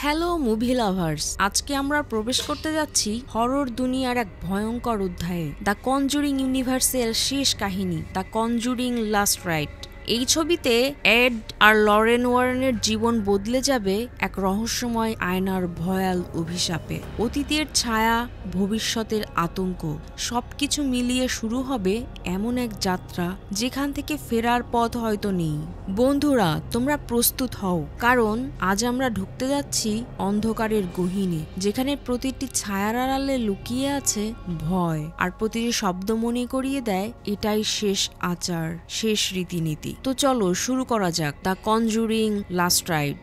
Hello movie lovers, আজকে আমরা প্রবেশ করতে যাচ্ছি হরর দুনিয়ার এক ভয়ঙ্কর অধ্যায়ে, দ্য কনজুরিং ইউনিভার্সের শেষ কাহিনী, দ্য কনজুরিং লাস্ট রাইট। এই ছবিতে এড আর লরেন ওয়ারেনের জীবন বদলে যাবে এক রহস্যময় আয়নার ভয়াল অভিশাপে। অতীতের ছায়া, ভবিষ্যতের আতঙ্ক, সবকিছু মিলিয়ে শুরু হবে এমন এক যাত্রা যেখান থেকে ফেরার পথ হয়তো নেই। বন্ধুরা, তোমরা প্রস্তুত হও, কারণ আজ আমরা ঢুকতে যাচ্ছি অন্ধকারের গহীনে, যেখানে প্রতিটি ছায়ার আড়ালে লুকিয়ে আছে ভয়, আর প্রতিটি শব্দ মনে করিয়ে দেয় এটাই শেষ আচার, শেষ রীতিনীতি। তো চলো শুরু করা যাক দ্য কনজুরিং লাস্ট রাইড।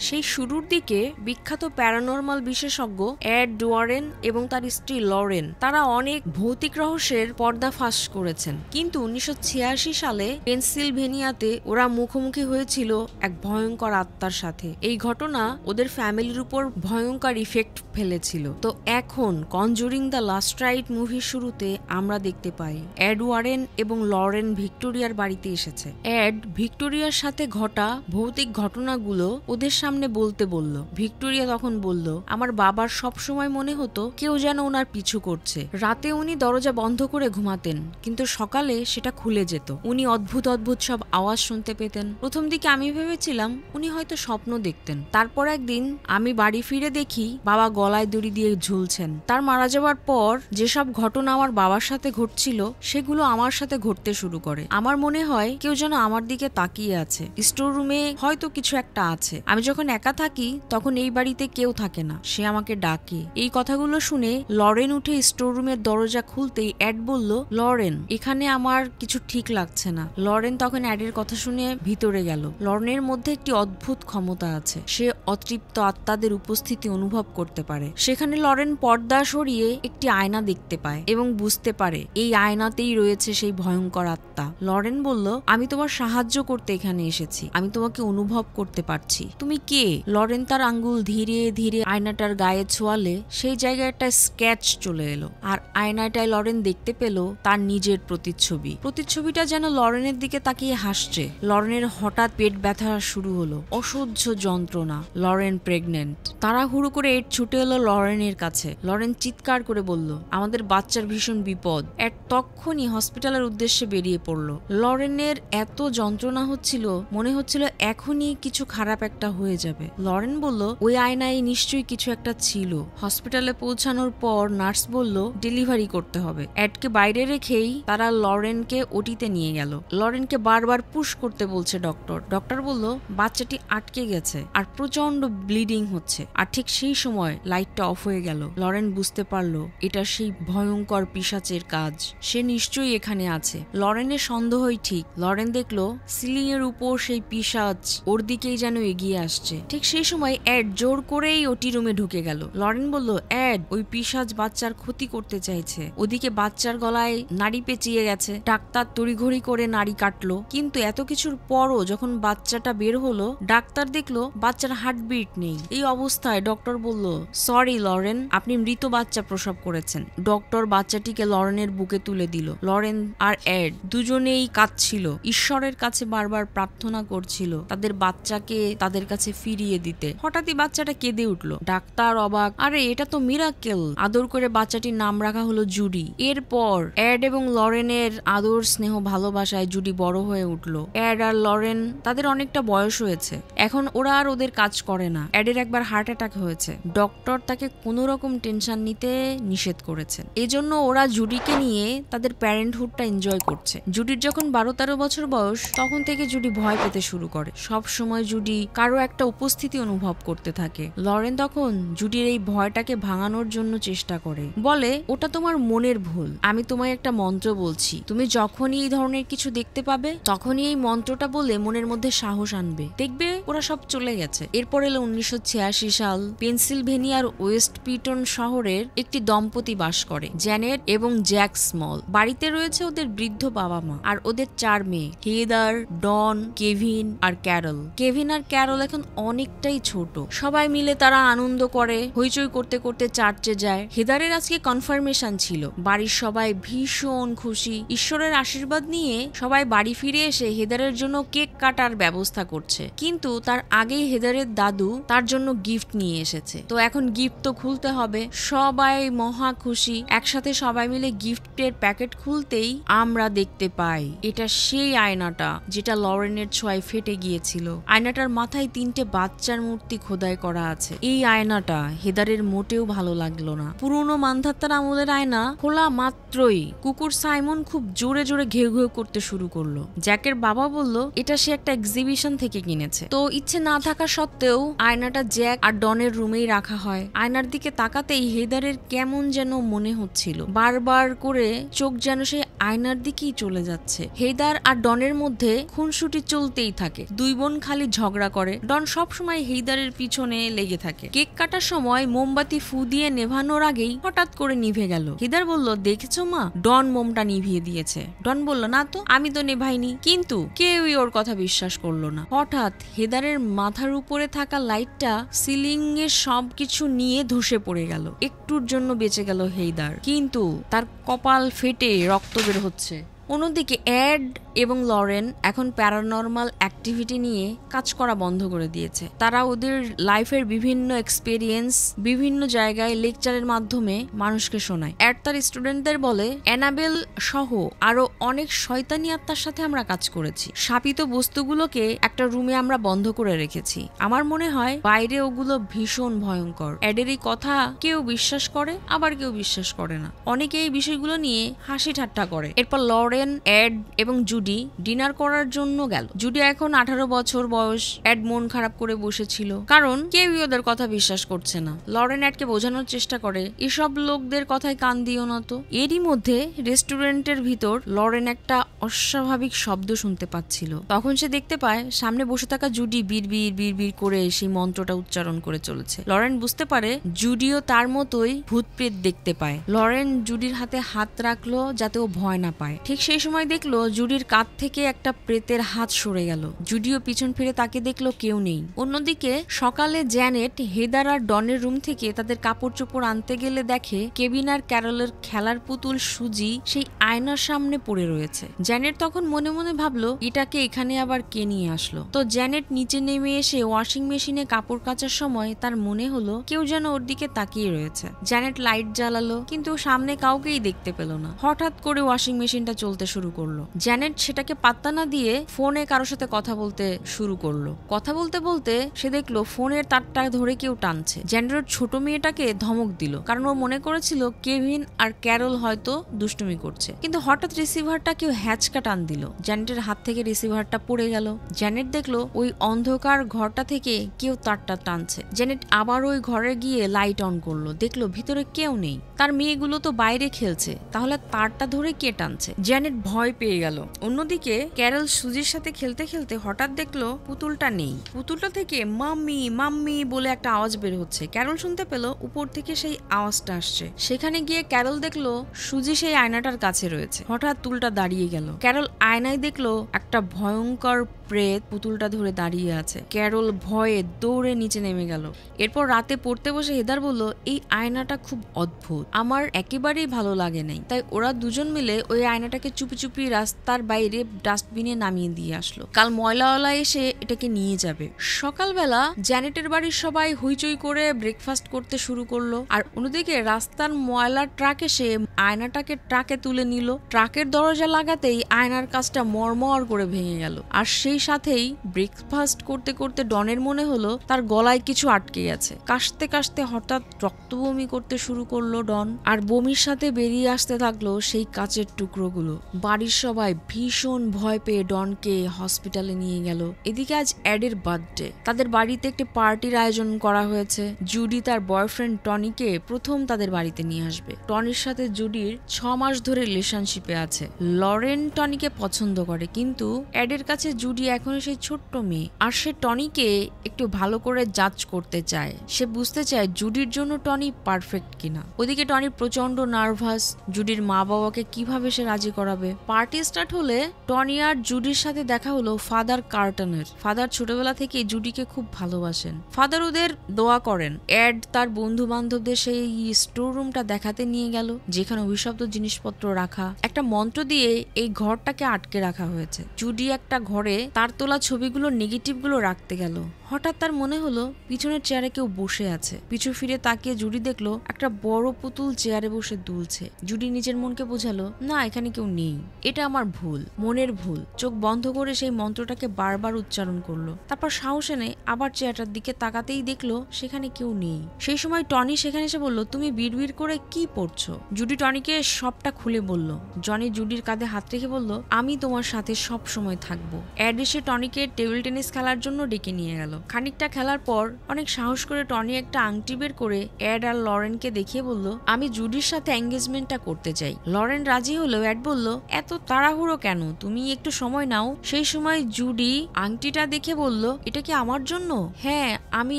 সেই শুরুর দিকে বিখ্যাত প্যারানর্মাল বিশেষজ্ঞ এড ওয়ারেন এবং তার স্ত্রী লরেন, তারা অনেক ভৌতিক রহস্যের পর্দাফাঁস করেছেন। কিন্তু 1986 সালে পেনসিলভেনিয়াতে ওরা মুখোমুখি হয়েছিল এক ভয়ঙ্কর আত্মার সাথে। এই ঘটনা ওদের ফ্যামিলির উপর ভয়ঙ্কর ইফেক্ট ফেলেছিল। তো এখন কনজুরিং দ্য লাস্ট রাইট মুভির শুরুতে আমরা দেখতে পাই এড ওয়ারেন এবং লরেন ভিক্টোরিয়ার বাড়িতে এসেছে। এড ভিক্টোরিয়ার সাথে ঘটা ভৌতিক ঘটনাগুলো ওদের সামনে বলতে বলল। ভিক্টোরিয়া তখন বলল, আমার বাবার সব সময় মনে হতো কেউ যেন ওনার পিছু করছে। রাতে উনি দরজা বন্ধ করে ঘুমাতেন, কিন্তু সকালে সেটা খুলে যেত। উনি অদ্ভুত অদ্ভুত সব আওয়াজ শুনতে পেতেন। প্রথম দিকে আমি ভেবেছিলাম উনি হয়তো স্বপ্ন দেখতেন। তারপর একদিন আমি বাড়ি ফিরে দেখি বাবা গলায় দড়ি দিয়ে ঝুলছেন। তার মারা যাওয়ার পর যেসব ঘটনা আমার বাবার সাথে ঘটছিল সেগুলো আমার সাথে ঘটতে শুরু করে। আমার মনে হয় কেউ যেন আমার দিকে তাকিয়ে আছে। স্টোর রুমে হয়তো কিছু একটা আছে। আমি যখন একা থাকি তখন এই বাড়িতে কেউ থাকে না, সে আমাকে ডাকে। এই কথাগুলো শুনে লরেন উঠে স্টোর রুমের দরজা খুলতেই এড বলল, লরেন, এখানে আমার কিছু ঠিক লাগছে না। লরেন তখন এডের কথা শুনে ভিতরে গেল। লরেনের মধ্যে একটি অদ্ভুত ক্ষমতা আছে, সে অতৃপ্ত আত্মাদের উপস্থিতি অনুভব করতে পারে। সেখানে লরেন পর্দা সরিয়ে একটি আয়না দেখতে পায় এবং বুঝতে পারে এই আয়নাতেই রয়েছে সেই ভয়ঙ্কর আত্মা। লরেন বলল, আমি তোমার সাহায্য করতে এখানে এসেছি, আমি তোমাকে অনুভব করতে পারছি। তুমি কে? লরেন তার আঙ্গুল ধীরে ধীরে আয়নাটার গায়ে ছোঁয়ালে সেই জায়গায় একটা স্কেচ চলে এলো, আর আয়নাটায় লরেন দেখতে পেল তার নিজের প্রতিচ্ছবি। প্রতিচ্ছবিটা যেন লরেনের দিকে তাকিয়ে হাসছে। লরেনের হঠাৎ পেট ব্যথা শুরু হলো, অসহ্য যন্ত্রণা। Lauren pregnant. তাড়াহুড়ো করে এড ছুটে এলো লরেনের কাছে। লরেন চিৎকার করে বলল, আমাদের বাচ্চার ভীষণ বিপদ। এড তখনই হসপিটালের উদ্দেশ্যে বেরিয়ে পড়ল। লরেনের এত যন্ত্রণা হচ্ছিল, মনে হচ্ছিল এখনই কিছু খারাপ একটা হয়ে যাবে। লরেন বলল, ওই আয়নায় নিশ্চয়ই কিছু একটা ছিল। হসপিটালে পৌঁছানোর পর নার্স বলল ডেলিভারি করতে হবে। এডকে বাইরে রেখেই তারা লরেনকে ওটিতে নিয়ে গেল। লরেনকে বারবার পুশ করতে বলছে ডক্টর। ডক্টর বলল বাচ্চাটি আটকে গেছে আর প্রচন্ড ব্লিডিং হচ্ছে। আর ঠিক সেই সময় লাইটটা অফ হয়ে গেল। লরেন বুঝতে পারলো এটা সেই ভয়ঙ্কর পিশাচের কাজ। সে নিশ্চয়ই এখানে আছে। লরেনের সন্দেহই ঠিক। লরেন দেখলো সিলিং এর উপর সেই পিশাচ ওর দিকেই যেন এগিয়ে আসছে। ঠিক সেই সময় এড জোর করেই ওটি রুমে ঢুকে গেল। লরেন বলল, এড, ওই পিশাচ বাচ্চার ক্ষতি করতে চাইছে। ওদিকে বাচ্চার গলায় নাড়ি পেঁচিয়ে গেছে। ডাক্তার তড়িঘড়ি করে নাড়ি কাটলো, কিন্তু এত কিছুর পরও যখন বাচ্চাটা বের হলো, ডাক্তার দেখলো বাচ্চার হার্টবিট নেই। এই অবস্থায় ডক্টর বলল, সরি লরেন, আপনি মৃত বাচ্চা প্রসব করেছেন। ডক্টর বাচ্চাটিকে লরেনের বুকে তুলে দিল। লরেন আর এড দুজনেই কাঁদছিল, ঈশ্বরের কাছে বারবার প্রার্থনা করছিল তাদের বাচ্চাকে তাদের কাছে ফিরিয়ে দিতে। হঠাৎই বাচ্চাটা কেঁদে উঠলো। ডাক্তার অবাক, আরে এটা তো মিরাকেল। আদর করে বাচ্চাটির নাম রাখা হলো জুডি। এরপর এড এবং লরেনের আদর স্নেহ ভালোবাসায় জুডি বড় হয়ে উঠলো। এড আর লরেন তাদের অনেকটা বয়স হয়েছে, এখন ওরা আর ওদের কাজ করে না। এডের একবার হার্ট অ্যাটাক হয়েছে। ডক্টর তাকে কোনো রকম টেনশন নিতে নিষেধ করেছেন। এজন্য ওরা জুডিকে নিয়ে তাদের প্যারেন্টহুডটা এনজয় করছে। জুডির যখন 12-13 বছর বয়স, তখন থেকে জুডি ভয় পেতে শুরু করে। সব সময় জুডি কারো একটা উপস্থিতি অনুভব করতে থাকে। লরেন তখন জুডির এই ভয়টাকে ভাঙানোর জন্য চেষ্টা করে, বলে ওটা তোমার মনের ভুল। আমি তোমায় একটা মন্ত্র বলছি, তুমি যখনই এই ধরনের কিছু দেখতে পাবে তখনই এই মন্ত্রটা বলে মনের মধ্যে সাহস আনবে, দেখবে ওরা সব চলে গেছে। এরপর এলো 1986 সাল। পেনসিলভেনিয়ার ওয়েস্ট পিটন শহরের একটি দম্পতি বাস করে, জ্যানেট এবং জ্যাক স্মল। বাড়িতে রয়েছে ওদের বৃদ্ধ বাবা মা আর ওদের 4 মেয়ে, হেদার, ডন, কেভিন আর ক্যারল। কেভিন আর ক্যারল এখন অনেকটাই ছোট। সবাই মিলে তারা আনন্দ করে, হইচই করতে করতে চার্চে যায়। হেদারের আজকে কনফার্মেশন ছিল। বাড়ির সবাই ভীষণ খুশি। ঈশ্বরের আশীর্বাদ নিয়ে সবাই বাড়ি ফিরে এসে হেদারের জন্য কেক কাটার ব্যবস্থা করছে। কিন্তু তার আগেই হেদারের দাদু তার জন্য গিফট নিয়ে এসেছে। তো এখন গিফট তো খুলতে হবে। সবাই মহা খুশি। একসাথে সবাই মিলে গিফটের প্যাকেট খুলতেই আমরা দেখতে পাই এটা সেই আয়নাটা যেটা লরেনের ছোঁয়ায় ফেটে গিয়েছিল। আয়নাটার মাথায় 3টে বাচ্চার মূর্তি খোদাই করা আছে। এই আয়নাটা হেদারের মোটেও ভালো লাগলো না। পুরনো মানধাত্তার আমলের আয়না খোলা মাত্রই কুকুর সাইমন খুব জোরে জোরে ঘেউ ঘেউ করতে শুরু করলো। জ্যাকের বাবা বলল এটা সে একটা এক্সিবিশন থেকে কিনেছে। তো ইচ্ছে না থাকা সত্ত্বেও আয়নাটা জ্যাক আর ডনের রুমেই রাখা হয়। আয়নার দিকে তাকাতেই হেদারের কেমন যেন মনে হচ্ছিল। বারবার করে চোখ যেন সেই আয়নার দিকেই চলে যাচ্ছে। হেদার আর ডনের মধ্যে খুনসুটি চলতেই থাকে। দুই বোন খালি ঝগড়া করে। ডন সবসময় হেদারের পিছনে লেগে থাকে। কেক কাটার সময় মোমবাতি ফু দিয়ে নেভানোর আগেই হঠাৎ করে নিভে গেল। হেদার বলল দেখেছো মা, ডন মোমটা নিভিয়ে দিয়েছে। ডন বলল না তো, আমি তো নেভাইনি। কিন্তু কেউই ওর কথা বিশ্বাস করলো না। হঠাৎ হেদারের মাথার উপরে থাকা লাইটটা সিলিং এর সবকিছু নিয়ে ধসে পড়ে গেল। একটুর জন্য বেঁচে গেল হেদার, কিন্তু তার কপাল ফেটে রক্ত বের হচ্ছে। অন্যদিকে এড এবং লরেন এখন প্যারানর্মাল অ্যাক্টিভিটি নিয়ে কাজ করা বন্ধ করে দিয়েছে। তারা ওদের লাইফের বিভিন্ন এক্সপেরিয়েন্স বিভিন্ন জায়গায় লেকচারের মাধ্যমে মানুষকে শোনায়। এড তার স্টুডেন্টদের বলে অ্যানাবেল সহ আরো অনেক শয়তানি আত্মার সাথে আমরা কাজ করেছি। শাপিত বস্তুগুলোকে একটা রুমে আমরা বন্ধ করে রেখেছি। আমার মনে হয় বাইরে ওগুলো ভীষণ ভয়ঙ্কর। এডের এই কথা কেউ বিশ্বাস করে, আবার কেউ বিশ্বাস করে না। অনেকে এই বিষয়গুলো নিয়ে হাসি ঠাট্টা করে। এরপর লরেন, এড এবং জুডি ডিনার করার জন্য গেল। জুডি এখন 18 বছর বয়স। এড মন খারাপ করে বসেছিল, কারণ কেউই ওদের কথা বিশ্বাস করছে না। লরেন এডকে বোঝানোর চেষ্টা করে এসব লোকদের কথায় কান দিও না তো। এরই মধ্যে রেস্টুরেন্টের ভিতর লরেন একটা অস্বাভাবিক শব্দ শুনতে পাচ্ছিল। তখন সে দেখতে পায় সামনে বসে থাকা জুডি বিড়বিড় করে সেই মন্ত্রটা উচ্চারণ করে চলেছে। লরেন বুঝতে পারে জুডিও তার মতোই ভূত প্রেত দেখতে পায়। লরেন জুডির হাতে হাত রাখলো যাতে ও ভয় না পায়। ঠিক সেই সময় দেখলো জুডির কাঁধ থেকে একটা প্রেতের হাত সরে গেল। জুডিও পিছন ফিরে তাকে দেখলো কেউ নেই। অন্যদিকে সকালে জ্যানেট হেদার আর ডনের রুম থেকে তাদের কাপড় চোপড় আনতে গেলে দেখে কেভিন আর ক্যারলের খেলার পুতুল সুজি সেই আয়নার সামনে পড়ে রয়েছে। জ্যানেট তখন মনে মনে ভাবলো এটাকে এখানে আবার কে নিয়ে আসলো। তো জ্যানেট নিচে নেমে এসে ওয়াশিং মেশিনে কাপড় কাচার সময় তার মনে হলো কেউ যেন ওর দিকে তাকিয়ে রয়েছে। জ্যানেট লাইট জ্বালালো, কিন্তু সামনে কাউকেই দেখতে পেল না। হঠাৎ করে ওয়াশিং মেশিনটা চলতে শুরু করলো। জ্যানেট সেটাকে পাত্তা না দিয়ে ফোনে কারোর সাথে কথা বলতে শুরু করলো। কথা বলতে বলতে সে দেখলো ফোনের তারটা ধরে কেউ টানছে। জ্যানেটের ছোট মেয়েটাকে ধমক দিল, কারণ ও মনে করেছিল কেভিন আর ক্যারল হয়তো দুষ্টুমি করছে। কিন্তু হঠাৎ রিসিভারটা কেউ হ্যাচকা টান দিল। জ্যানেটের হাত থেকে রিসিভারটা পড়ে গেল। জ্যানেট দেখলো ওই অন্ধকার ঘরটা থেকে কেউ তারটা টানছে। জ্যানেট আবার ওই ঘরে গিয়ে লাইট অন করলো, দেখলো ভিতরে কেউ নেই। তার মেয়েগুলো তো বাইরে খেলছে, তাহলে তারটা ধরে কে টানছে? জ্যানেট ভয় পেয়ে গেল। অন্যদিকে ক্যারল সুজির সাথে খেলতে খেলতে হঠাৎ দেখলো পুতুলটা নেই। পুতুলটা থেকে মাম্মি মাম্মি বলে একটা আওয়াজ বের হচ্ছে। ক্যারল শুনতে পেল উপর থেকে সেই আওয়াজটা আসছে। সেখানে গিয়ে ক্যারল দেখলো সুজি সেই আয়নাটার কাছে রয়েছে। হঠাৎ তুলটা দাঁড়িয়ে গেল। ক্যারল আয়নায় দেখলো একটা ভয়ঙ্কর প্রেত পুতুলটা ধরে দাঁড়িয়ে আছে। ক্যারল ভয়ে দৌড়ে নিচে নেমে গেল। এরপর রাতে পড়তে বসে হেদার বলল এই আয়নাটা খুব অদ্ভুত, আমার একেবারেই ভালো লাগে নাই। তাই ওরা দুজন মিলে ওই আয়নাটাকে চুপি চুপি রাস্তার বাইরে ডাস্টবিনে নামিয়ে দিয়ে আসলো। কাল ময়লাওয়ালা এসে এটাকে নিয়ে যাবে। সকালবেলা জ্যানেটের বাড়ির সবাই হইচই করে ব্রেকফাস্ট করতে শুরু করলো। আর অন্যদিকে রাস্তার ময়লার ট্রাক এসে আয়নাটাকে ট্রাকে তুলে নিল। ট্রাকের দরজা লাগাতেই আয়নার কাজটা মরমর করে ভেঙে গেল। আর সেই সাথেই ব্রেকফাস্ট করতে করতে ডনের মনে হলো তার গলায় কিছু আটকে গেছে। কাশতে কাশতে হঠাৎ রক্ত বমি করতে শুরু করলো ডন। আর বমির সাথে বেরিয়ে আসতে থাকলো সেই কাচের টুকরোগুলো। বাড়ির সবাই ভীষণ ভয় পেয়ে ডনকে হসপিটালে নিয়ে গেল। এদিকে আজ অ্যাডের বার্থডে। তাদের বাড়িতে একটি পার্টির আয়োজন করা হয়েছে। জুডি তার বয়ফ্রেন্ড টনিকে প্রথম তাদের বাড়িতে নিয়ে আসবে। টনির সাথে জুডির 6 মাস ধরে রিলেশনশিপে আছে। লরেন টনিকে পছন্দ করে, কিন্তু অ্যাডের কাছে জুডি জুডি এখনো সেই ছোট্ট মেয়ে, আর সে টনিকে একটু ভালো করে জাজ করতে চায়। সে বুঝতে চায় জুডির জন্য টনি পারফেক্ট কিনা। ওদিকে টনি প্রচন্ড নার্ভাস, জুডির মা বাবাকে কিভাবে সে রাজি করাবে। পার্টি স্টার্ট হলে টনি আর জুডির সাথে দেখা হলো ফাদার কার্টনের। ফাদার ছোটবেলা থেকে জুডিকে খুব ভালোবাসেন। ফাদার ওদের দোয়া করেন। এড তার বন্ধু বান্ধবদের সেই স্টোর রুমটা দেখাতে নিয়ে গেল, যেখানে অভিশপ্ত জিনিসপত্র রাখা। একটা মন্ত্র দিয়ে এই ঘরটাকে আটকে রাখা হয়েছে। জুডি একটা ঘরে তার তোলা ছবিগুলো নেগেটিভ গুলো রাখতে গেল। হঠাৎ তার মনে হলো পিছনের চেয়ারে কেউ বসে আছে। পিছু ফিরে তাকিয়ে জুডি দেখলো একটা বড় পুতুল চেয়ারে বসে দুলছে। জুডি নিজের মনকে বোঝালো, না, এখানে কেউ নেই, এটা আমার ভুল, মনের ভুল। চোখ বন্ধ করে সেই মন্ত্রটাকে বারবার উচ্চারণ করলো। তারপর সাহস এনে আবার চেয়ারটার দিকে তাকাতেই দেখলো সেখানে কেউ নেই। সেই সময় টনি সেখানে এসে বলল, তুমি বিড়বিড় করে কি পড়ছো? জুডি টনিকে সবটা খুলে বলল। জনি জুডির কাঁধে হাত রেখে বলল, আমি তোমার সাথে সব সময় থাকবো। অ্যাড এসে টনিকে টেবিল টেনিস খেলার জন্য ডেকে নিয়ে গেল। খানিকটা খেলার পর অনেক সাহস করে টনি একটা আংটি বের করে অ্যাড আর লরেনকে দেখিয়ে বলল, আমি জুডির সাথে এঙ্গেজমেন্টটা করতে চাই। লরেন রাজি হলো। অ্যাড বলল, এত তাড়াহুড়ো কেন, তুমি একটু সময় নাও। সেই সময় জুডি আংটিটা দেখে বলল, এটা কি আমার জন্য? হ্যাঁ, আমি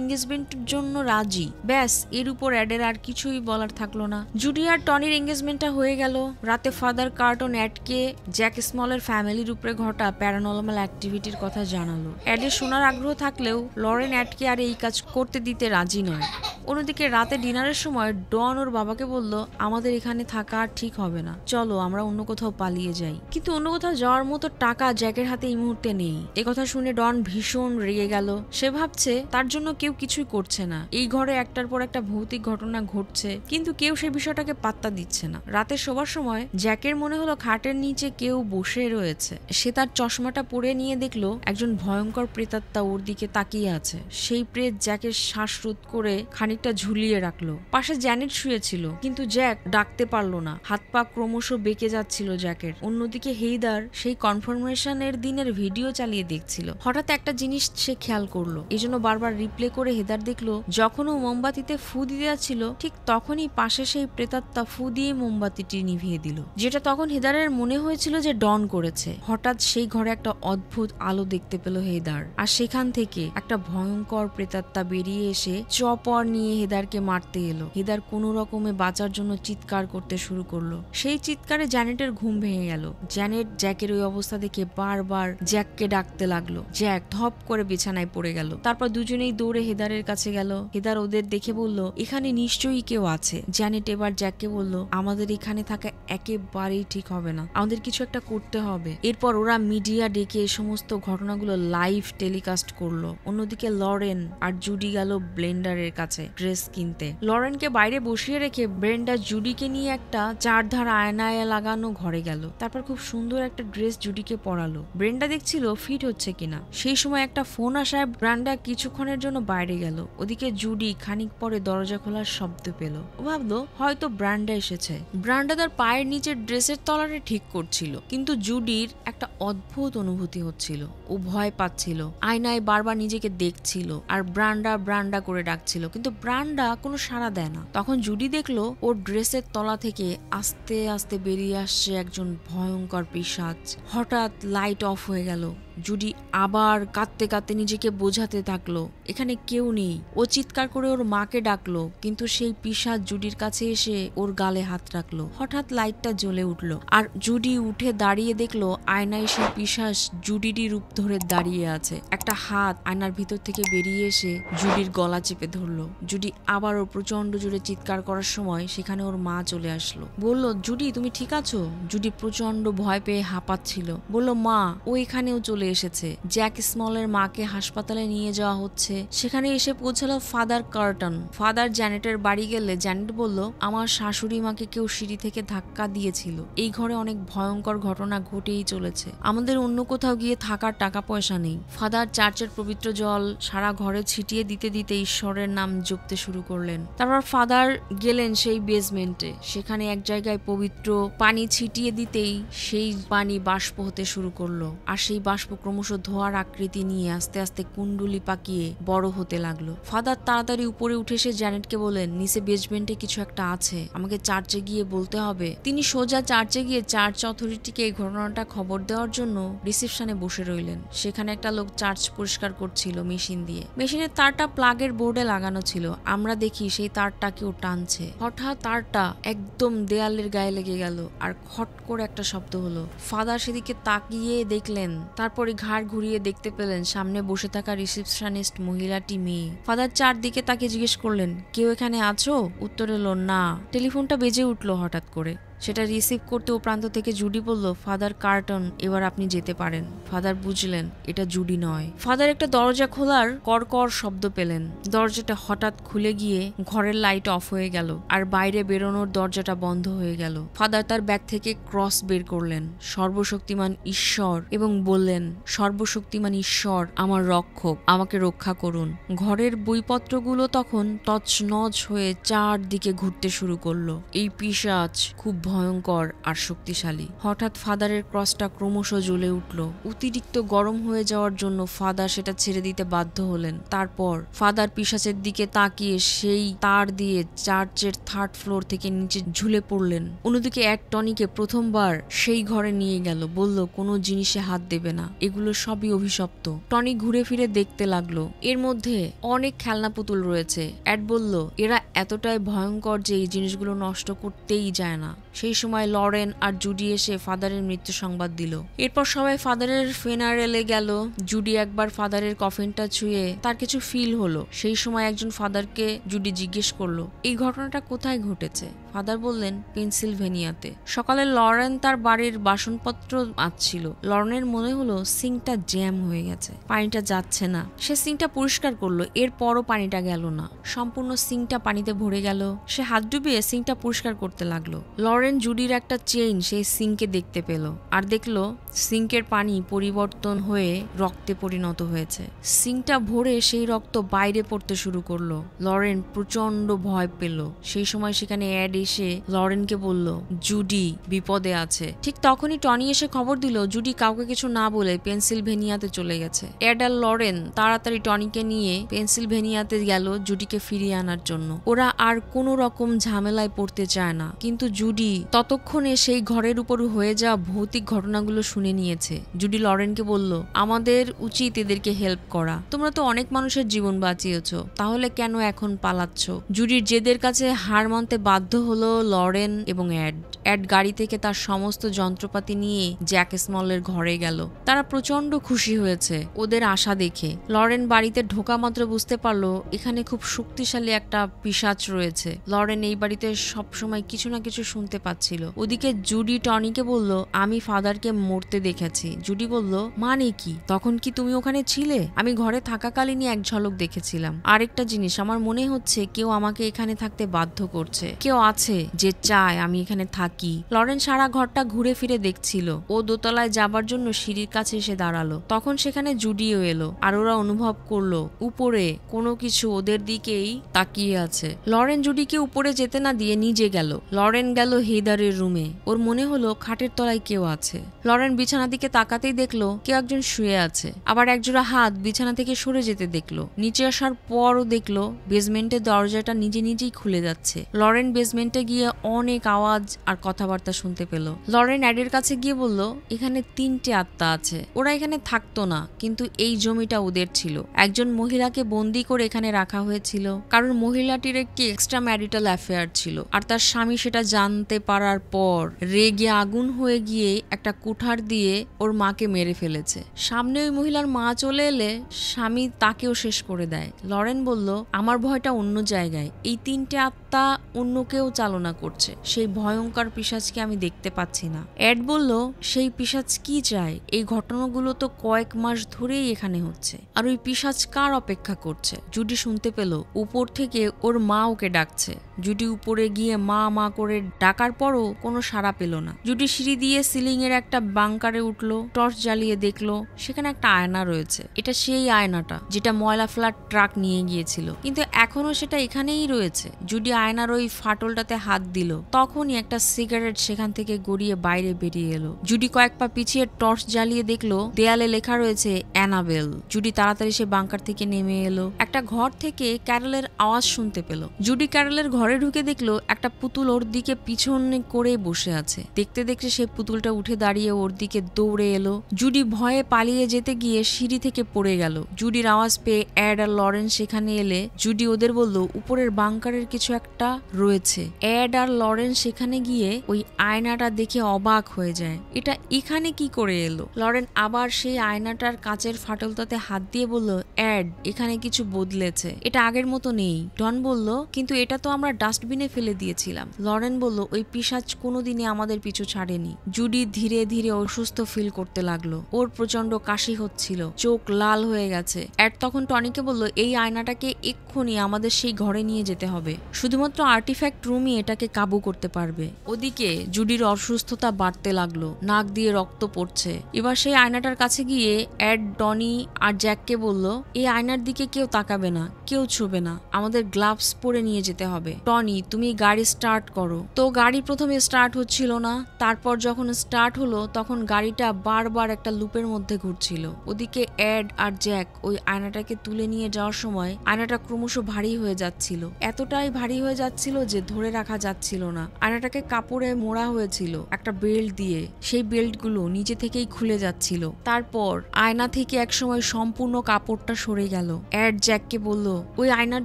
এঙ্গেজমেন্টের জন্য রাজি। ব্যাস, এর উপর অ্যাডের আর কিছুই বলার থাকলো না। জুডি আর টনির এঙ্গেজমেন্টটা হয়ে গেল। রাতে ফাদার কার্টন অ্যাডকে জ্যাক স্মলের ফ্যামিলির উপরে ঘটা প্যারানর্মাল অ্যাক্টিভিটির কথা জানালো। অ্যাডের শোনার আগ্রহ থাকলেও লরেন অ্যাডকে আর এই কাজ করতে দিতে রাজি নয়। অন্যদিকে রাতে ডিনারের সময় ডন ওর বাবাকে বলল, আমাদের এখানে থাকা আর ঠিক হবে না, চলো আমরা অন্য কোথাও পালিয়ে যাই। কিন্তু অন্য কোথাও যাওয়ার মতো টাকা জ্যাকের হাতে এই মুহূর্তে নেই। একথা শুনে ডন ভীষণ রেগে গেল। সে ভাবছে তার জন্য কেউ কিছুই করছে না। এই ঘরে একটার পর একটা ভৌতিক ঘটনা ঘটছে, কিন্তু কেউ সেই বিষয়টাকে পাত্তা দিচ্ছে না। রাতে শোবার সময় জ্যাকের মনে হলো খাটের নিচে কেউ বসে রয়েছে। সে তার চশমাটা পরে নিয়ে দেখলো একজন ভয়ঙ্কর প্রেতাত্মা ওর দিকে তাকিয়ে আছে। সেই প্রেত জ্যাকের শ্বাসরোধ করে খানিকটা ঝুলিয়ে রাখলো। পাশে জ্যানেট শুয়েছিল, কিন্তু জ্যাক ডাকতে পারলো না। হাত পা ক্রমশ বেঁকে যাচ্ছিল জ্যাকের। অন্যদিকে হেইদার সেই কনফার্মেশনের দিনের ভিডিও চালিয়ে দেখছিল। হঠাৎ একটা জিনিস সে খেয়াল করলো, এজন্য বারবার রিপ্লে করে হেদার দেখলো যখন ও মোমবাতিতে ফু দিতে যাচ্ছিল ঠিক তখনই পাশে সেই প্রেতাত্মা ফু দিয়ে মোমবাতিটি নিভিয়ে দিল, যেটা তখন হেদারের মনে হয়েছিল যে ডন করেছে। হঠাৎ সেই ঘরে একটা অদ্ভুত আলো দেখতে পেল হেদার, আর সেখান থেকে একটা ভয়ঙ্কর প্রেতাত্মা বেরিয়ে এসে চপর নিয়ে হেদারকে মারতে এলো। হেদার কোনো রকমে বাঁচার জন্য চিৎকার করতে শুরু করলো। সেই চিৎকারে জ্যানেটের ঘুম ভেঙে গেল। জ্যানেট জ্যাকের ওই অবস্থা দেখে বারবার জ্যাককে ডাকতে লাগলো। জ্যাক ধপ করে বিছানায় পড়ে গেল। তারপর দুজনেই দৌড়ে হেদারের কাছে গেল। হেদার ওদের দেখে বলল, এখানে নিশ্চয়ই কেউ আছে। জ্যানেট এবার জ্যাককে বলল, আমাদের এখানে থাকা একেবারেই ঠিক হবে না, আমাদের কিছু একটা করতে হবে। এরপর ওরা মিডিয়া ডেকে সমস্ত ঘটনাগুলো লাইভ টেলিকাস্ট করলো। অন্যদিকে লরেন আর জুডি গেল ব্লেন্ডারের কাছে ড্রেস কিনতে। লরেনকে বাইরে বসিয়ে রেখে ব্রেন্ডা জুডিকে নিয়ে একটা চারধার আয়নায় লাগানো ঘরে গেল। তারপর খুব সুন্দর একটা ড্রেস জুডিকে পরালো। ব্রেন্ডা দেখছিল ফিট হচ্ছে কিনা। সেই সময় একটা ফোন আসায় ব্রেন্ডা কিছুক্ষণের জন্য বাইরে গেল। ওদিকে জুডি খানিক পরে দরজা খোলার শব্দ পেল। ও ভাবলো হয়তো ব্রেন্ডা এসেছে। ব্রেন্ডা তার পায়ের নিচের ড্রেসের তলাটা ঠিক করছিল, কিন্তু জুডির একটা অদ্ভুত অনুভূতি হচ্ছিল। ও ভয় পাচ্ছিল, আয়নায় বারবার নিজেকে দেখছিল আর ব্রেন্ডা ব্রেন্ডা করে ডাকছিল, কিন্তু ব্রেন্ডা কোনো সাড়া দেয় না। তখন জুডি দেখলো ওর ড্রেসের তলা থেকে আস্তে আস্তে বেরিয়ে আসছে একজন ভয়ঙ্কর পিশাচ। হঠাৎ লাইট অফ হয়ে গেল। জুডি আবার কাঁদতে কাঁদতে নিজেকে বোঝাতে থাকলো এখানে কেউ নেই। ও চিৎকার করে ওর মাকে ডাকলো, কিন্তু সেই পিশাচ জুডির কাছে এসে ওর গালে হাত রাখলো। হঠাৎ লাইটটা জ্বলে উঠলো, আর জুডি উঠে দাঁড়িয়ে দেখলো আয়নায় সেই পিশাচ জুডিরই রূপ ধরে দাঁড়িয়ে আছে। একটা হাত আয়নার ভিতর থেকে বেরিয়ে এসে জুডির গলা চেপে ধরলো। জুডি আবার ওর প্রচন্ড জোরে চিৎকার করার সময় সেখানে ওর মা চলে আসলো। বলল, জুডি তুমি ঠিক আছো? জুডি প্রচন্ড ভয় পেয়ে হাঁপাচ্ছিল। বলল, মা, ও এখানেও চলে এসেছে। জ্যাক স্মলের মাকে হাসপাতালে নিয়ে যাওয়া হচ্ছে। সেখানে এসে পৌঁছালো ফাদার কার্টন। ফাদার জ্যানেটের বাড়ি গেলে জ্যানেট বলল, আমার শাশুড়ি মাকে কেউ সিঁড়ি থেকে ধাক্কা দিয়েছিল। এই ঘরে অনেক ভয়ঙ্কর ঘটনা ঘটেই চলেছে। আমাদের অন্য কোথাও গিয়ে থাকার টাকা পয়সা নেই। ফাদার চার্চের পবিত্র জল সারা ঘরে ছিটিয়ে দিতে দিতে ঈশ্বরের নাম জপতে শুরু করলেন। তারপর ফাদার গেলেন সেই বেসমেন্টে। সেখানে এক জায়গায় পবিত্র পানি ছিটিয়ে দিতেই সেই পানি বাষ্প হতে শুরু করলো, আর সেই বাষ্প ক্রমশ ধোয়ার আকৃতি নিয়ে আস্তে আস্তে কুণ্ডুলি পাকিয়ে বড় হতে লাগলো। ফাদার তাড়াতাড়ি উপরে উঠে এসে জ্যানেটকে বলেন, নিচে বেসমেন্টে কিছু একটা আছে, আমাকে চার্চে গিয়ে বলতে হবে। তিনি সোজা চার্চে গিয়ে চার্চ অথরিটিকে এই ঘটনাটা খবর দেওয়ার জন্য রিসেপশনে বসে রইলেন। সেখানে একটা লোক চার্চ পরিষ্কার করছিল মেশিন দিয়ে। মেশিনের তারটা প্লাগের বোর্ডে লাগানো ছিল। আমরা দেখি সেই তারটা কেউ টানছে। হঠাৎ তারটা একদম দেয়ালের গায়ে লেগে গেল আর খট করে একটা শব্দ হলো। ফাদার সেদিকে তাকিয়ে দেখলেন, তারপরে ঘাড় ঘুরিয়ে দেখতে পেলেন সামনে বসে থাকা রিসেপশনিস্ট মহিলাটি মেয়ে। ফাদার চারদিকে তাকে জিজ্ঞেস করলেন, কেউ এখানে আছো? উত্তর এলো না। টেলিফোনটা বেজে উঠলো হঠাৎ করে। সেটা রিসিভ করতে ও প্রান্ত থেকে জুডি বলল, ফাদার কার্টন, এবার আপনি যেতে পারেন। ফাদার বুঝলেন এটা জুডি নয়। ফাদার একটা দরজা খোলার কড়কড় শব্দ পেলেন। দরজাটা হঠাৎ খুলে গিয়ে ঘরের লাইট অফ হয়ে গেল আর বাইরে বেরোনোর দরজাটা বন্ধ হয়ে গেল। ফাদার তার ব্যাগ থেকে ক্রস বের করলেন, সর্বশক্তিমান ঈশ্বর, এবং বললেন, সর্বশক্তিমান ঈশ্বর আমার রক্ষক, আমাকে রক্ষা করুন। ঘরের বইপত্রগুলো তখন তছনছ হয়ে চারদিকে ঘুরতে শুরু করলো। এই পিশাচ খুব ভয়ঙ্কর আর শক্তিশালী। হঠাৎ ফাদারের ক্রসটা ক্রমশ জ্বলে উঠল। অতিরিক্ত গরম হয়ে যাওয়ার জন্য ফাদার সেটা ছেড়ে দিতে বাধ্য হলেন। তারপর ফাদার পিশাচের দিকে তাকিয়ে সেই তার দিয়ে চার্চের 3rd ফ্লোর থেকে নিচে ঝুলে পড়লেন। অন্যদিকে এক টনিকে প্রথমবার সেই ঘরে নিয়ে গেল, বলল কোনো জিনিসে হাত দেবে না, এগুলো সবই অভিশপ্ত। টনি ঘুরে ফিরে দেখতে লাগলো। এর মধ্যে অনেক খেলনা পুতুল রয়েছে। অ্যাড বলল, এরা এতটাই ভয়ঙ্কর যে এই জিনিসগুলো নষ্ট করতেই যায় না। সেই সময় লরেন আর জুডি এসে ফাদারের মৃত্যু সংবাদ দিল। এরপর সবাই ফাদারের ফেনারেলে গেল। জুডি একবার ফাদারের কফিনটা ছুঁয়ে তার কিছু ফিল হলো। সেই সময় একজন ফাদারকে জুডি জিজ্ঞেস করলো, এই ঘটনাটা কোথায় ঘটেছে? ফাদার বললেন, পেনসিলভেনিয়াতে। সকালে লরেন তার বাড়ির বাসনপত্র মাজছিল। লরেনের মনে হলো সিঙ্কটা জ্যাম হয়ে গেছে, পানিটা যাচ্ছে না। সে সিঙ্কটা পরিষ্কার করলো, এরপরও পানিটা গেল না। সম্পূর্ণ সিঙ্কটা পানিতে ভরে গেল। সে হাত ডুবিয়ে সিঙ্কটা পরিষ্কার করতে লাগলো। লরেন জুডির একটা চেইন সেই সিঙ্কে দেখতে পেল আর দেখলো সিঙ্কের পানি পরিবর্তন হয়ে রক্তে পরিণত হয়েছে। সিঙ্কটা ভরে সেই রক্ত বাইরে পড়তে শুরু করলো। লরেন প্রচন্ড ভয় পেল। সেই সময় সেখানে অ্যাড এসে লরেনকে বলল, জুডি বিপদে আছে। ঠিক তখনই টনি এসে খবর দিল জুডি কাউকে কিছু না বলে পেনসিলভেনিয়াতে চলে গেছে। অ্যাড আর লরেন তাড়াতাড়ি টনিকে নিয়ে পেনসিলভেনিয়াতে গেল জুডিকে ফিরিয়ে আনার জন্য। ওরা আর কোনো রকম ঝামেলায় পড়তে চায় না, কিন্তু জুডি ততক্ষণে সেই ঘরের উপর হয়ে যাওয়া ভৌতিক ঘটনাগুলো শুনে নিয়েছে। জুডি লরেনকে বলল, আমাদের উচিত এদেরকে হেল্প করা। তোমরা তো অনেক মানুষের জীবন বাঁচিয়েছ, তাহলে কেন এখন পালাচ্ছ? জুডির জেদের কাছে হার মানতে বাধ্য হলো লরেন এবং অ্যাড। অ্যাড গাড়ি থেকে তার সমস্ত যন্ত্রপাতি নিয়ে জ্যাক স্মলের ঘরে গেল। তারা প্রচন্ড খুশি হয়েছে ওদের আশা দেখে। লরেন বাড়িতে ঢোকা মাত্র বুঝতে পারলো এখানে খুব শক্তিশালী একটা পিশাচ রয়েছে। লরেন এই বাড়িতে সবসময় কিছু না কিছু শুনতে পাচ্ছিল। ওদিকে জুডি টনিকে বলল, আমি ফাদারকে মরতে দেখেছি। জুডি বলল, মানে কি? তখন কি তুমি ওখানে ছিলে? আমি ঘরে থাকাকালীনই এক ঝলক দেখেছিলাম। আরেকটা জিনিস, আমার মনে হচ্ছে কেউ আমাকে এখানে থাকতে বাধ্য করছে। কেউ আছে যে চায় আমি এখানে থাকি। লরেন সারা ঘরটা ঘুরে ফিরে দেখছিল। ও দোতলায় যাবার জন্য সিঁড়ির কাছে এসে দাঁড়ালো। তখন সেখানে জুডিও এলো আর ওরা অনুভব করলো উপরে কোনো কিছু ওদের দিকেই তাকিয়ে আছে। লরেন জুডিকে উপরে যেতে না দিয়ে নিজে গেল। লরেন গেল হেদারের রুমে। ওর মনে হলো খাটের তলায় কেউ আছে। লরেন বিছানার দিকে তাকাতেই দেখলো কেউ একজন শুয়ে আছে। আবার একজোড়া হাত বিছানা থেকে সরে যেতে দেখলো। নিচে আসার পরও দেখলো বেসমেন্টের দরজাটা নিজে নিজেই খুলে যাচ্ছে। লরেন বেসমেন্টে গিয়ে অনেক আওয়াজ আর কথাবার্তা শুনতে পেল। লরেন অ্যাডের কাছে গিয়ে বলল, এখানে 3টে আত্মা আছে। ওরা এখানে থাকতো না, কিন্তু এই জমিটা ওদের ছিল। একজন মহিলাকে বন্দি করে এখানে রাখা হয়েছিল, কারণ মহিলাটির একটি এক্সট্রা ম্যারিটাল অ্যাফেয়ার ছিল। আর তার স্বামী সেটা জানতে পারার পর রেগে আগুন হয়ে গিয়ে একটা কুঠার দিয়ে ওর মাকে মেরে ফেলেছে। সামনে ওই মহিলার মা চলে এলে স্বামী তাকেও শেষ করে দেয়। লরেন বলল, আমার ভয়টা অন্য জায়গায়। এই 3টে আত্মা অন্য কেউ চালনা করছে। সেই ভয়ঙ্কর পিশাচকে আমি দেখতে পাচ্ছি না। অ্যাড বলল, সেই পিশাচ কি চায়? এই ঘটনাগুলো তো কয়েক মাস ধরেই এখানে হচ্ছে, আর ওই পিশাচ কার অপেক্ষা করছে? জুডি শুনতে পেল উপর থেকে ওর মা ওকে ডাকছে। জুডি উপরে গিয়ে মা মা করে ডাকার পরও কোনো সাড়া পেল না। জুডি সিঁড়ি দিয়ে সিলিং এর একটা বাংকারে উঠলো। টর্চ জ্বালিয়ে দেখলো সেখানে একটা আয়না রয়েছে। এটা সেই আয়নাটা যেটা ময়লা ফেলার ট্রাক নিয়ে গিয়েছিল, কিন্তু এখনো সেটা এখানেই রয়েছে। জুডি আয়নার ওই ফাটলটা ফাটলটাতে হাত দিল, তখনই একটা সিগারেট সেখান থেকে গড়িয়ে বাইরে বেরিয়ে এলো। জুডি কয়েক পা পিছিয়ে টর্চ জ্বালিয়ে দেখলো দেয়ালে লেখা রয়েছে অ্যানাবেল। জুডি তাড়াতাড়ি সে বাংকার থেকে নেমে এলো। একটা ঘর থেকে ক্যারলের আওয়াজ শুনতে পেল। জুডি ক্যারলের ঘরে ঢুকে দেখলো একটা পুতুল ওর দিকে পিছনে করে বসে আছে। দেখতে দেখতে সেই পুতুলটা উঠে দাঁড়িয়ে ওর দিকে দৌড়ে এলো। জুডি ভয়ে পালিয়ে যেতে গিয়ে সিঁড়ি থেকে পড়ে গেল। জুডির আওয়াজ পেয়ে অ্যাড আর লরেন সেখানে এলে জুডি ওদের বলল উপরের বাংকারের কিছু একটা রয়েছে। অ্যাড আর লরেন সেখানে গিয়ে ওই আয়নাটা দেখে অবাক হয়ে যায়। এটা এখানে কি করে এলো? লরেন আবার সেই আয়নাটার কাচের ফাটলটাতে হাত দিয়ে বলল, অ্যাড, এখানে কিছু বদলেছে, এটা আগের মতো নেই। ডন বলল, কিন্তু এটা তো আমরা ডাস্টবিনে ফেলে দিয়েছিলাম। লরেন বলল, ওই পিশাচ কোনোদিনই আমাদের পিছু ছাড়েনি। জুডি ধীরে ধীরে অসুস্থ ফিল করতে লাগলো। ওর প্রচন্ড কাশি হচ্ছিল, চোখ লাল হয়ে গেছে। অ্যাড তখন টনিকে বলল, এই আয়নাটাকে এক্ষুনি আমাদের সেই ঘরে নিয়ে যেতে হবে। শুধুমাত্র আর্টিফ্যাক্ট রুমই এটাকে কাবু করতে পারবে। ওদিকে জুডির অসুস্থতা বাড়তে লাগলো, নাক দিয়ে রক্ত পড়ছে। এবার সেই আয়নাটার কাছে গিয়ে অ্যাড টনি আর জ্যাককে বলল, এই আয়নার দিকে কেউ তাকাবে না, কেউ ছুবে না, আমাদের গ্লাভস পরে নিয়ে যেতে হবে। টনি, তুমি গাড়ি স্টার্ট করো। তো গাড়ি প্রথমে স্টার্ট হচ্ছিল না, তারপর যখন স্টার্ট হলো তখন গাড়িটা বারবার একটা লুপের মধ্যে ঘুরছিল। ওদিকে অ্যাড আর জ্যাক ওই আয়নাটাকে তুলে নিয়ে যাওয়ার সময় আয়নাটা ক্রমশ ভারী হয়ে যাচ্ছিল, এতটাই ভারী হয়ে যাচ্ছিল যে ধরে রাখা যাচ্ছিল না। আয়নাটাকে কাপড়ে মোড়া হয়েছিল একটা বেল্ট দিয়ে, সেই বেল্টগুলো নিজে থেকেই খুলে যাচ্ছিল। তারপর আয়না থেকে একসময় সম্পূর্ণ কাপড়টা সরে গেল। অ্যাড জ্যাককে বলল, ওই আয়নার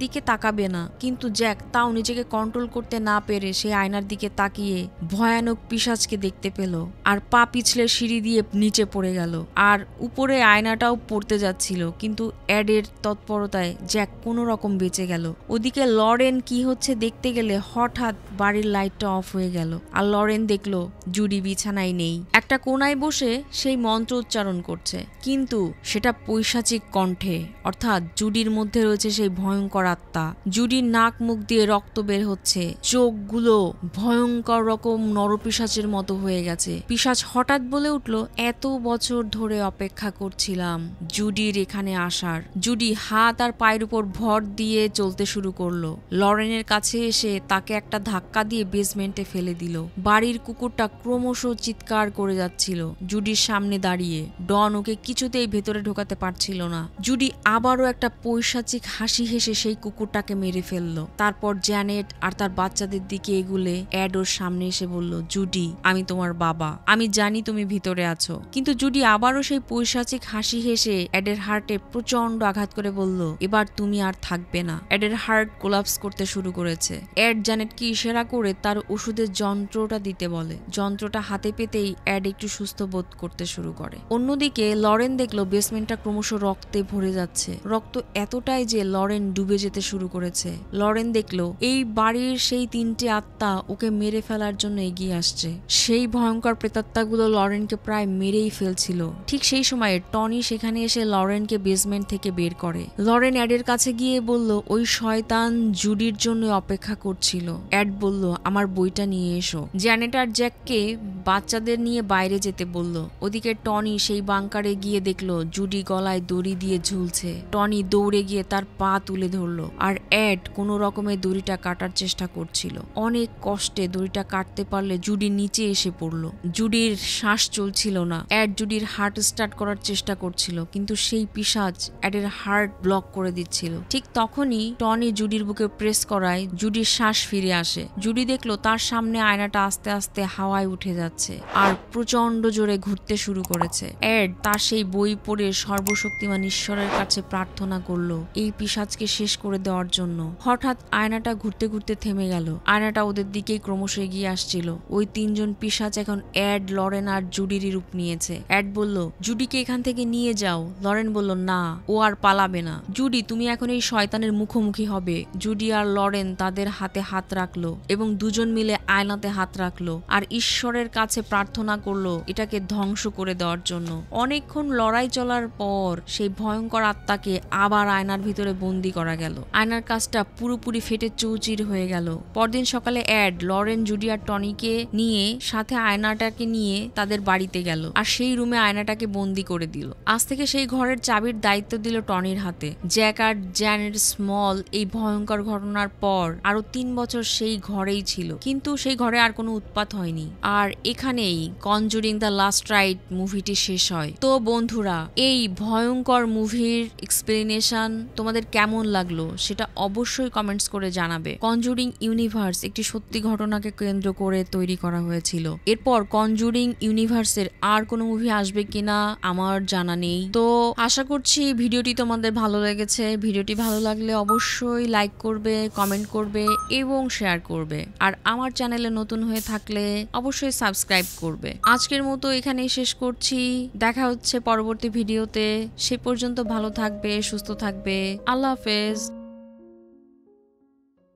দিকে তাকাবে না, কিন্তু জ্যাক তাও নিজেকে কন্ট্রোল করতে না পেরে সেই আয়নার দিকে তাকিয়ে ভয়ানক পিশাচকে দেখতে পেল আর পা পিছলে সিঁড়ি দিয়ে নিচে পড়ে গেল। আর উপরে আয়নাটাও পড়তে যাচ্ছিল, কিন্তু অ্যাডের তৎপরতায় জ্যাক কোনো রকম বেঁচে গেল। ওদিকে লরেন কি হচ্ছে দেখতে গেলে হঠাৎ বাড়ির লাইটটা অফ হয়ে গেল আর লরেন দেখলো জুডি বিছানায় নেই, একটা কোনায় বসে সেই মন্ত্র উচ্চারণ করছে, কিন্তু সেটা পৈশাচিক কণ্ঠে, অর্থাৎ জুডির মধ্যে রয়েছে সেই ভয়ঙ্কর আত্মা। জুডির নাক মুখ দিয়ে রক্ত বের হচ্ছে, চোখগুলো ভয়ঙ্কর রকম নরপিশাচের মতো হয়ে গেছে। পিশাচ হঠাৎ বলে উঠলো, এত বছর ধরে অপেক্ষা করছিলাম জুডির এখানে আসার। জুডি হাত আর পায়ের উপর ভর দিয়ে চলতে শুরু করলো। লরেনের কাছে এসে তাকে একটা ধাক্কা দিয়ে বেসমেন্টে ফেলে দিল। বাড়ির কুকুরটা ক্রমশ চিৎকার করে যাচ্ছিল জুডির সামনে দাঁড়িয়ে। ডন ওকে কিছুতেই ভেতরে ঢোকাতে পারছিল না। জুডি আবারও একটা পৈশাচিক হাসি হেসে সেই কুকুরটাকে মেরে ফেললো। তারপর জ্যানেট আর তার বাচ্চাদের দিকে এগুলে অ্যাড ওর সামনে এসে বলল, জুডি, আমি তোমার বাবা, আমি জানি তুমি ভিতরে আছো। কিন্তু জুডি আবারও সেই পৈশাচিক হাসি হেসে অ্যাডের হার্টে প্রচন্ড আঘাত করে বলল, এবার তুমি আর থাকবে না। অ্যাডের হার্ট কোলাপস করতে শুরু করেছে। অ্যাড জ্যানেটকে ইশারা করে তার ওষুধের যন্ত্রটা দিতে বলে। যন্ত্রটা হাতে পেতেই অ্যাড একটু সুস্থ বোধ করতে শুরু করে। অন্যদিকে লরেন দেখলো বেসমেন্টটা ক্রমশ রক্তে ভরে যাচ্ছে। রক্ত এতটাই যে লরেন ডুবে যেতে শুরু করেছে। লরেন দেখলো এই বাড়ির সেই তিনটে আত্মা ওকে মেরে ফেলার জন্য এগিয়ে আসছে। সেই ভয়ঙ্কর প্রেতাত্মাগুলো লরেনকে প্রায় মেরেই ফেলছিল। ঠিক সেই সময়ে টনি সেখানে এসে লরেনকে বেসমেন্ট থেকে বের করে। লরেন অ্যাডের কাছে গিয়ে বলল, ওই শয়তান জুডির জন্য অপেক্ষা করছিল। অ্যাড বলল, আমার বইটা নিয়ে এসো। জ্যানেট আর জ্যাককে বাচ্চাদের নিয়ে বাইরে যেতে বলল। ওদিকে টনি সেই বাংকারে গিয়ে দেখলো জুডি গলায় দড়ি দিয়ে ঝুলছে। টনি দৌড়ে গিয়ে তার পা তুলে ধরলো আর অ্যাড কোনো রকমে দড়িটা কাটার চেষ্টা করছিল। অনেক কষ্টে দড়িটা কাটতে পারলে জুডি নিচে এসে পড়লো। জুডির শ্বাস চলছিল না। অ্যাড জুডির হার্ট স্টার্ট করার চেষ্টা করছিল, কিন্তু সেই পিশাচ অ্যাডের হার্ট ব্লক করে দিচ্ছিল। ঠিক তখনই টনি জুডির বুকে প্রেস করায় জুডির শ্বাস ফিরে আসে। জুডি দেখলো তার সামনে আয়নাটা আস্তে আস্তে হাওয়ায় উঠে যাচ্ছে আর প্রচন্ড জোরে ঘুরতে শুরু করেছে। অ্যাড তার সেই বই পড়ে সর্বশক্তিমান ঈশ্বরের কাছে প্রার্থনা করলো এই পিশাচকে শেষ করে দেওয়ার জন্য। হঠাৎ আয়নাটা ঘুরতে ঘুরতে থেমে গেল। আয়নাটা ওদের দিকেই ক্রমশ এগিয়ে আসছিল। ওই তিনজন পিশাচ এখন অ্যাড, লরেন আর জুডির রূপ নিয়েছে। অ্যাড বলল, জুডিকে এখান থেকে নিয়ে যাও। লরেন বলল, না, ও আর পালাবে না। জুডি, তুমি এখন এই শয়তানের মুখোমুখি হবে। জুডি আর লরেন তাদের হাতে হাত রাখলো এবং দুজন মিলে আয়নাতে হাত রাখলো আর ঈশ্বরের কাছে প্রার্থনা করলো এটাকে ধ্বংস করে দেওয়ার জন্য। অনেকক্ষণ লড়াই চলার পর সেই ভয়ঙ্কর আত্মাকে আবার আয়নার ভিতরে বন্দি করা গেল। আয়নার কাজটা পুরোপুরি ফেটে চৌচির হয়ে গেল। পরদিন সকালে অ্যাড, লরেন, জুডি আর টনিকে নিয়ে সাথে আয়নাটাকে নিয়ে তাদের বাড়িতে গেল আর সেই রুমে আয়নাটাকে বন্দি করে দিল। আজ থেকে সেই ঘরের চাবির দায়িত্ব দিল টনির হাতে। জ্যাক আর জ্যানেট স্মল এই ভয়ঙ্কর ঘটনার পর আরো 3 বছর সেই ঘরেই ছিল, কিন্তু সেই ঘরে আর কোনো উৎপাত হয়নি। আর এখানেই কনজুরিং দ্য লাস্ট রাইট মুভিটি শেষ হয়। তো বন্ধুরা, এই ভয়ঙ্কর মুভির এক্সপ্লেনেশন তোমাদের কেমন লাগলো সেটা অবশ্যই কমেন্টস করে জানাবে। কনজুরিং ইউনিভার্স একটি সত্যি ঘটনাকে কেন্দ্র করে তৈরি করা হয়েছিল। এরপর কনজুরিং ইউনিভার্সের আর কোনো মুভি আসবে কিনা আমার জানা নেই। তো আশা করছি ভিডিওটি তোমাদের ভালো লেগেছে। ভিডিওটি ভালো লাগলে অবশ্যই লাইক করবে, কমেন্ট করবে এবং শেয়ার করবে। আর আমার চ্যানেলে নতুন হয়ে থাকলে অবশ্যই সাবস্ক্রাইব করবে। আজকের মতো এখানেই শেষ করছি। দেখা হচ্ছে পরবর্তী ভিডিওতে। সে পর্যন্ত ভালো থাকবে, সুস্থ থাকবে। আল্লাহ হাফেজ।